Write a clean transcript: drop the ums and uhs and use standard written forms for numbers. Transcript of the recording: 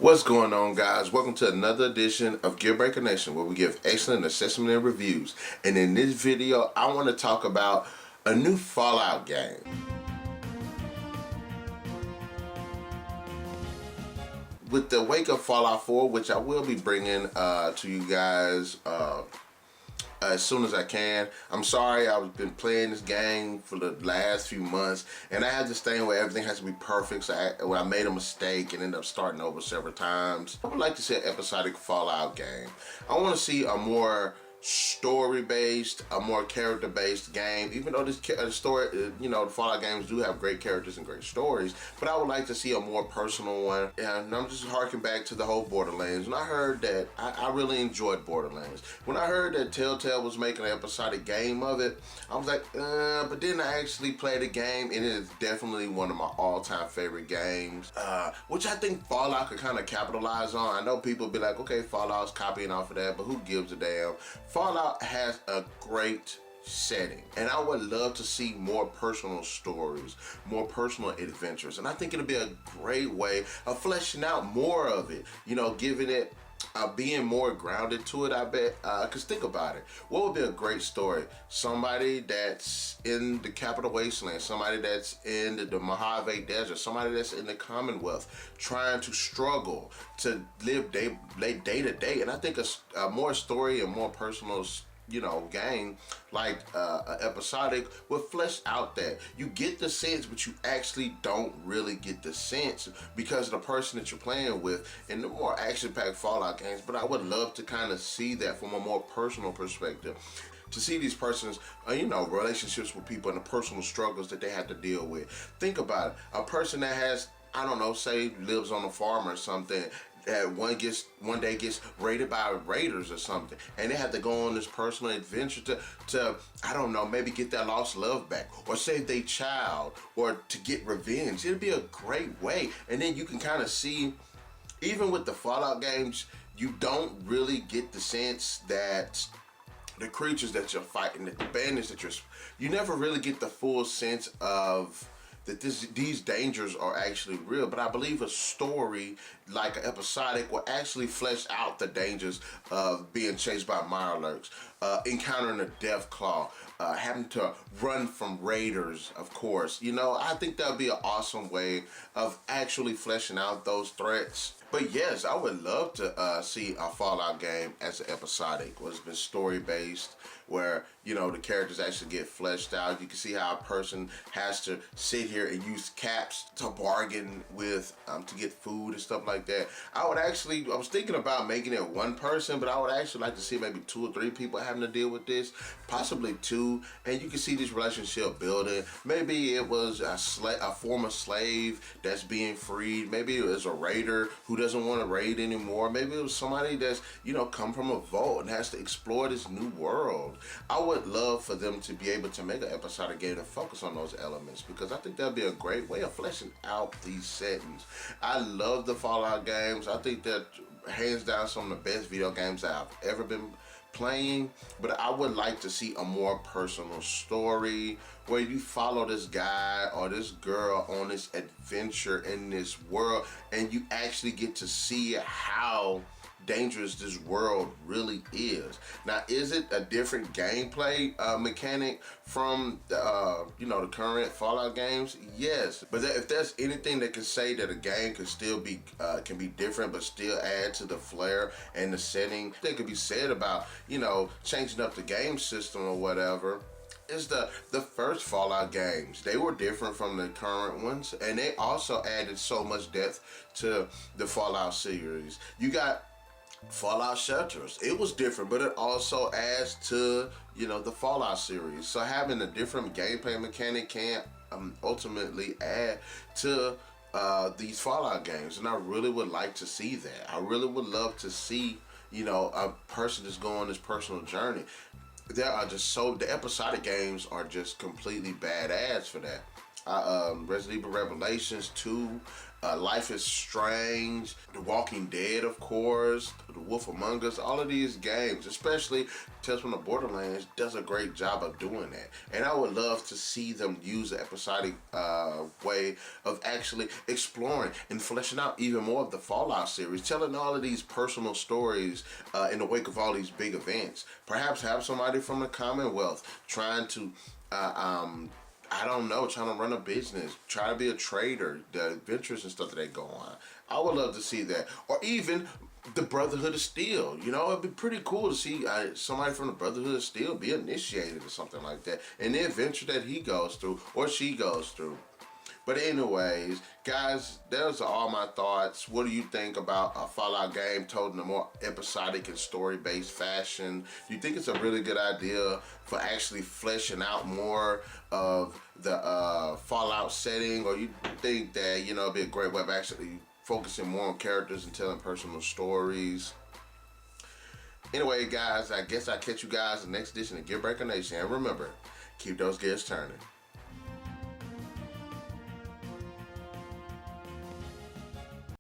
What's going on, guys? Welcome to another edition of Gear Breaker Nation, where we give excellent assessment and reviews. And in this video, I want to talk about a new Fallout game. With the wake of Fallout 4, which I will be bringing to you guys as soon as I can. I'm sorry, I've been playing this game for the last few months, and I had this thing where everything has to be perfect, so I made a mistake and ended up starting over several times. I would like to see an episodic Fallout game. I want to see a more story-based, a more character-based game, even though this story, the Fallout games do have great characters and great stories, but I would like to see a more personal one. And I'm just harking back to the whole Borderlands. When I heard that, I really enjoyed Borderlands. When I heard that Telltale was making an episodic game of it, I was like, but then I actually played the game, and it is definitely one of my all-time favorite games, which I think Fallout could kind of capitalize on. I know people be like, okay, Fallout's copying off of that, but who gives a damn? Fallout has a great setting, and I would love to see more personal stories, more personal adventures, and I think it'll be a great way of fleshing out more of it, giving it being more grounded to it, I bet. Because think about it, what would be a great story? Somebody that's in the capital wasteland, somebody that's in the Mojave Desert, somebody that's in the Commonwealth, trying to struggle to live day to day. And I think a more story and more personal game like Episodic would flesh out that. You get the sense, but you actually don't really get the sense because of the person that you're playing with in the more action-packed Fallout games. But I would love to kind of see that from a more personal perspective, to see these persons, relationships with people and the personal struggles that they have to deal with. Think about it, a person that has, I don't know, say lives on a farm or something, that one day gets raided by raiders or something, and they have to go on this personal adventure to I don't know, maybe get their lost love back, or save their child, or to get revenge. It'd be a great way. And then you can kind of see, even with the Fallout games, you don't really get the sense that the creatures that you're fighting, the bandits that you never really get the full sense of that these dangers are actually real. But I believe a story like an Episodic will actually flesh out the dangers of being chased by Mirelurks, encountering a death claw, having to run from raiders, of course. I think that would be an awesome way of actually fleshing out those threats. But yes, I would love to see a Fallout game as an Episodic, where it's been story-based, where, the characters actually get fleshed out. You can see how a person has to sit here and use caps to bargain with, to get food and stuff like that. I was thinking about making it one person, but I would actually like to see maybe 2 or 3 people having to deal with this, possibly 2, and you can see this relationship building. Maybe it was a former slave that's being freed. Maybe it was a raider who doesn't want to raid anymore. Maybe it was somebody that's, come from a vault and has to explore this new world. I would love for them to be able to make an episodic game and focus on those elements, because I think that'd be a great way of fleshing out these settings. I love the Fallout games. I think that hands down some of the best video games that I've ever been playing, but I would like to see a more personal story where you follow this guy or this girl on this adventure in this world, and you actually get to see how dangerous this world really is. Now, is it a different gameplay mechanic from the current Fallout games? Yes, but if there's anything that can say that a game can still be can be different but still add to the flair and the setting, that could be said about changing up the game system or whatever. Is the first Fallout games. They were different from the current ones, and they also added so much depth to the Fallout series. You got Fallout Shelters. It was different, but it also adds to the Fallout series. So having a different gameplay mechanic can ultimately add to these Fallout games, and I really would like to see that. I really would love to see a person just go on this personal journey. The Episodic games are just completely badass for that. Resident Evil Revelations 2, Life is Strange, The Walking Dead, of course, The Wolf Among Us. All of these games, especially Tales from the Borderlands, does a great job of doing that. And I would love to see them use the episodic way of actually exploring and fleshing out even more of the Fallout series, telling all of these personal stories in the wake of all these big events. Perhaps have somebody from the Commonwealth trying to I don't know, trying to run a business, try to be a trader, the adventures and stuff that they go on. I would love to see that. Or even the Brotherhood of Steel. You know, it'd be pretty cool to see somebody from the Brotherhood of Steel be initiated or something like that in the adventure that he goes through or she goes through. But anyways, guys, those are all my thoughts. What do you think about a Fallout game told in a more episodic and story-based fashion? Do you think it's a really good idea for actually fleshing out more of the Fallout setting? Or you think that, you know, it'd be a great way of actually focusing more on characters and telling personal stories? Anyway, guys, I guess I'll catch you guys in the next edition of Gear Breaker Nation. And remember, keep those gears turning.